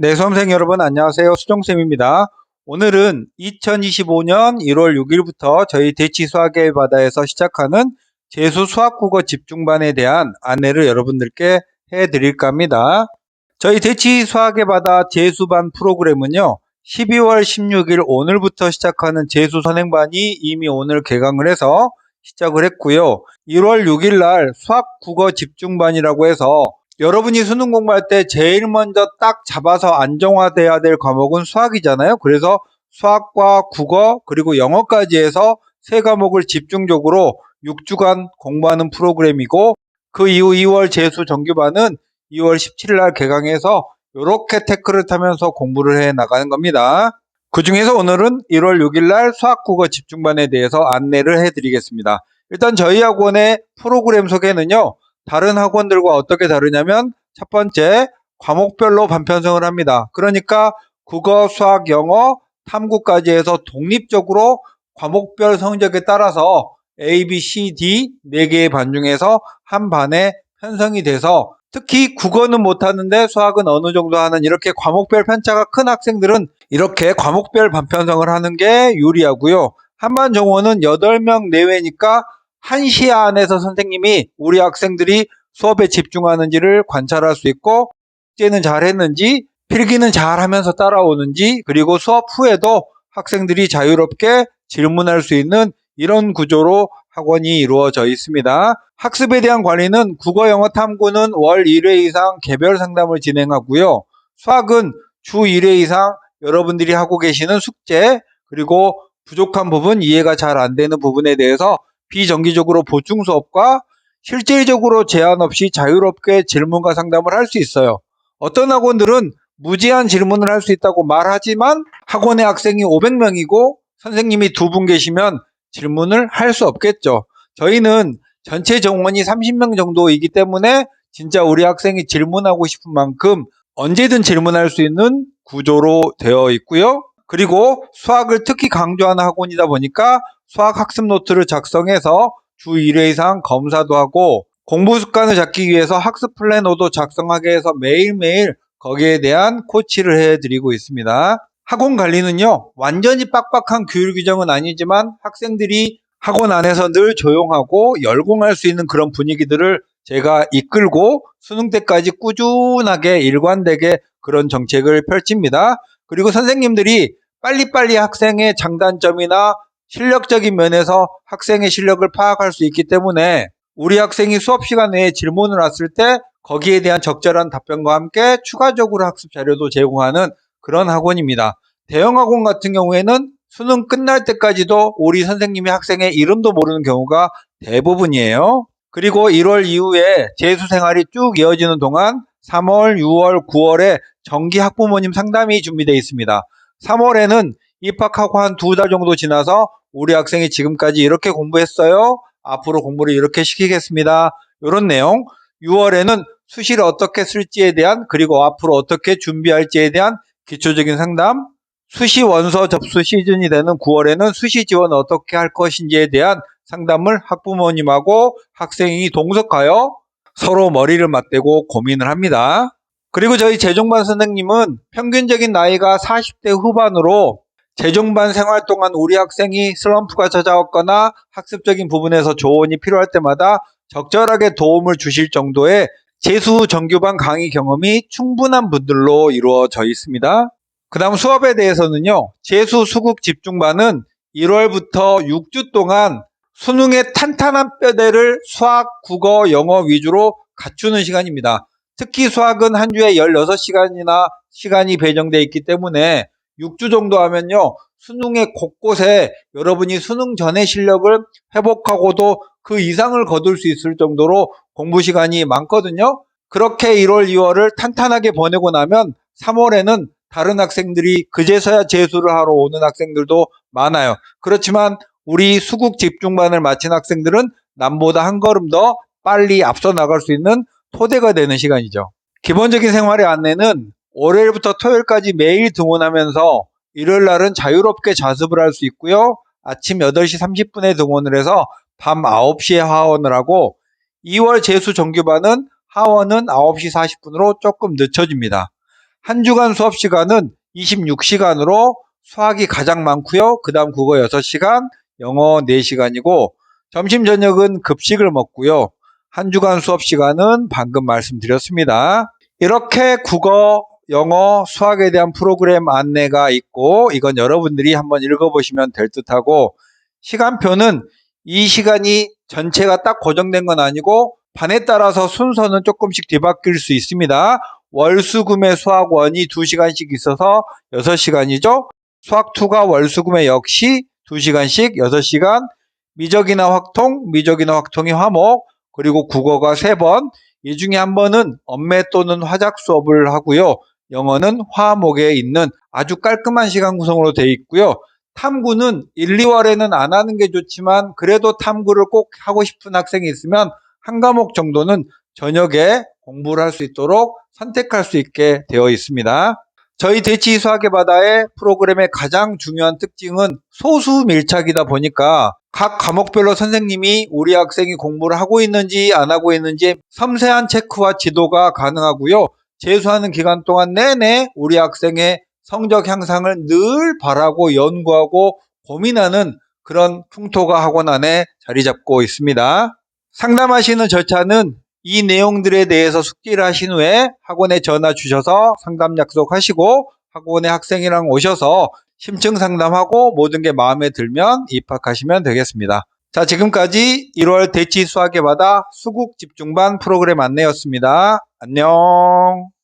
네, 수험생 여러분 안녕하세요. 수정쌤입니다. 오늘은 2025년 1월 6일부터 저희 대치 수학의 바다에서 시작하는 재수 수학국어 집중반에 대한 안내를 여러분들께 해드릴까 합니다. 저희 대치 수학의 바다 재수반 프로그램은요, 12월 16일 오늘부터 시작하는 재수 선행반이 이미 오늘 개강을 해서 시작을 했고요. 1월 6일 날 수학국어 집중반이라고 해서 여러분이 수능 공부할 때 제일 먼저 딱 잡아서 안정화돼야 될 과목은 수학이잖아요. 그래서 수학과 국어 그리고 영어까지 해서 세 과목을 집중적으로 6주간 공부하는 프로그램이고, 그 이후 2월 재수 정규반은 2월 17일 날 개강해서 이렇게 태클을 타면서 공부를 해 나가는 겁니다. 그 중에서 오늘은 1월 6일 날 수학국어 집중반에 대해서 안내를 해드리겠습니다. 일단 저희 학원의 프로그램 소개는요, 다른 학원들과 어떻게 다르냐면, 첫 번째, 과목별로 반편성을 합니다. 그러니까 국어, 수학, 영어, 탐구까지 해서 독립적으로 과목별 성적에 따라서 A, B, C, D 4개의 반 중에서 한 반에 편성이 돼서, 특히 국어는 못하는데 수학은 어느 정도 하는 이렇게 과목별 편차가 큰 학생들은 이렇게 과목별 반편성을 하는 게 유리하고요. 한반 정원은 8명 내외니까 1시 안에서 선생님이 우리 학생들이 수업에 집중하는지를 관찰할 수 있고, 숙제는 잘했는지, 필기는 잘하면서 따라오는지, 그리고 수업 후에도 학생들이 자유롭게 질문할 수 있는 이런 구조로 학원이 이루어져 있습니다. 학습에 대한 관리는 국어, 영어, 탐구는 월 1회 이상 개별 상담을 진행하고요. 수학은 주 1회 이상 여러분들이 하고 계시는 숙제, 그리고 부족한 부분, 이해가 잘 안 되는 부분에 대해서 비정기적으로 보충 수업과 실질적으로 제한 없이 자유롭게 질문과 상담을 할 수 있어요. 어떤 학원들은 무제한 질문을 할 수 있다고 말하지만 학원의 학생이 500명이고 선생님이 2분 계시면 질문을 할 수 없겠죠. 저희는 전체 정원이 30명 정도이기 때문에 진짜 우리 학생이 질문하고 싶은 만큼 언제든 질문할 수 있는 구조로 되어 있고요. 그리고 수학을 특히 강조하는 학원이다 보니까 수학 학습 노트를 작성해서 주 1회 이상 검사도 하고, 공부 습관을 잡기 위해서 학습 플래너도 작성하게 해서 매일매일 거기에 대한 코치를 해드리고 있습니다. 학원 관리는요, 완전히 빡빡한 교육 규정은 아니지만 학생들이 학원 안에서 늘 조용하고 열공할 수 있는 그런 분위기들을 제가 이끌고 수능 때까지 꾸준하게 일관되게 그런 정책을 펼칩니다. 그리고 선생님들이 빨리빨리 학생의 장단점이나 실력적인 면에서 학생의 실력을 파악할 수 있기 때문에 우리 학생이 수업 시간 내에 질문을 왔을 때 거기에 대한 적절한 답변과 함께 추가적으로 학습 자료도 제공하는 그런 학원입니다. 대형 학원 같은 경우에는 수능 끝날 때까지도 우리 선생님이 학생의 이름도 모르는 경우가 대부분이에요. 그리고 1월 이후에 재수 생활이 쭉 이어지는 동안 3월, 6월, 9월에 정기 학부모님 상담이 준비되어 있습니다. 3월에는 입학하고 한 2달 정도 지나서 우리 학생이 지금까지 이렇게 공부했어요. 앞으로 공부를 이렇게 시키겠습니다. 이런 내용. 6월에는 수시를 어떻게 쓸지에 대한, 그리고 앞으로 어떻게 준비할지에 대한 기초적인 상담. 수시 원서 접수 시즌이 되는 9월에는 수시 지원 어떻게 할 것인지에 대한 상담을 학부모님하고 학생이 동석하여 서로 머리를 맞대고 고민을 합니다. 그리고 저희 재종반 선생님은 평균적인 나이가 40대 후반으로 재종반 생활 동안 우리 학생이 슬럼프가 찾아왔거나 학습적인 부분에서 조언이 필요할 때마다 적절하게 도움을 주실 정도의 재수 정규반 강의 경험이 충분한 분들로 이루어져 있습니다. 그 다음 수업에 대해서는요, 재수 수국 집중반은 1월부터 6주 동안 수능의 탄탄한 뼈대를 수학, 국어, 영어 위주로 갖추는 시간입니다. 특히 수학은 한 주에 16시간이나 시간이 배정되어 있기 때문에 6주 정도 하면요, 수능의 곳곳에 여러분이 수능 전의 실력을 회복하고도 그 이상을 거둘 수 있을 정도로 공부 시간이 많거든요. 그렇게 1월, 2월을 탄탄하게 보내고 나면 3월에는 다른 학생들이 그제서야 재수를 하러 오는 학생들도 많아요. 그렇지만 우리 수국 집중반을 마친 학생들은 남보다 한 걸음 더 빨리 앞서 나갈 수 있는 토대가 되는 시간이죠. 기본적인 생활의 안내는 월요일부터 토요일까지 매일 등원하면서 일요일 날은 자유롭게 자습을 할 수 있고요. 아침 8시 30분에 등원을 해서 밤 9시에 하원을 하고, 2월 재수 정규반은 하원은 9시 40분으로 조금 늦춰집니다. 한 주간 수업 시간은 26시간으로 수학이 가장 많고요. 그 다음 국어 6시간, 영어 4시간이고 점심 저녁은 급식을 먹고요. 한 주간 수업 시간은 방금 말씀드렸습니다. 이렇게 국어, 영어, 수학에 대한 프로그램 안내가 있고 이건 여러분들이 한번 읽어보시면 될 듯하고 시간표는 이 시간이 전체가 딱 고정된 건 아니고 반에 따라서 순서는 조금씩 뒤바뀔 수 있습니다. 월수금의 수학원이 2시간씩 있어서 6시간이죠. 수학2가 월수금에 역시 2시간씩 6시간, 미적이나 확통이 화목, 그리고 국어가 3번, 이 중에 한 번은 언매 또는 화작 수업을 하고요. 영어는 화목에 있는 아주 깔끔한 시간 구성으로 되어 있고요. 탐구는 1, 2월에는 안 하는 게 좋지만 그래도 탐구를 꼭 하고 싶은 학생이 있으면 한 과목 정도는 저녁에 공부를 할 수 있도록 선택할 수 있게 되어 있습니다. 저희 대치 수학의 바다의 프로그램의 가장 중요한 특징은 소수 밀착이다 보니까 각 과목별로 선생님이 우리 학생이 공부를 하고 있는지 안 하고 있는지 섬세한 체크와 지도가 가능하고요. 재수하는 기간 동안 내내 우리 학생의 성적 향상을 늘 바라고 연구하고 고민하는 그런 풍토가 학원 안에 자리 잡고 있습니다. 상담하시는 절차는 이 내용들에 대해서 숙지를 하신 후에 학원에 전화 주셔서 상담 약속하시고 학원에 학생이랑 오셔서 심층 상담하고 모든 게 마음에 들면 입학하시면 되겠습니다. 자, 지금까지 1월 대치 수학의 바다 수국 집중반 프로그램 안내였습니다. 안녕.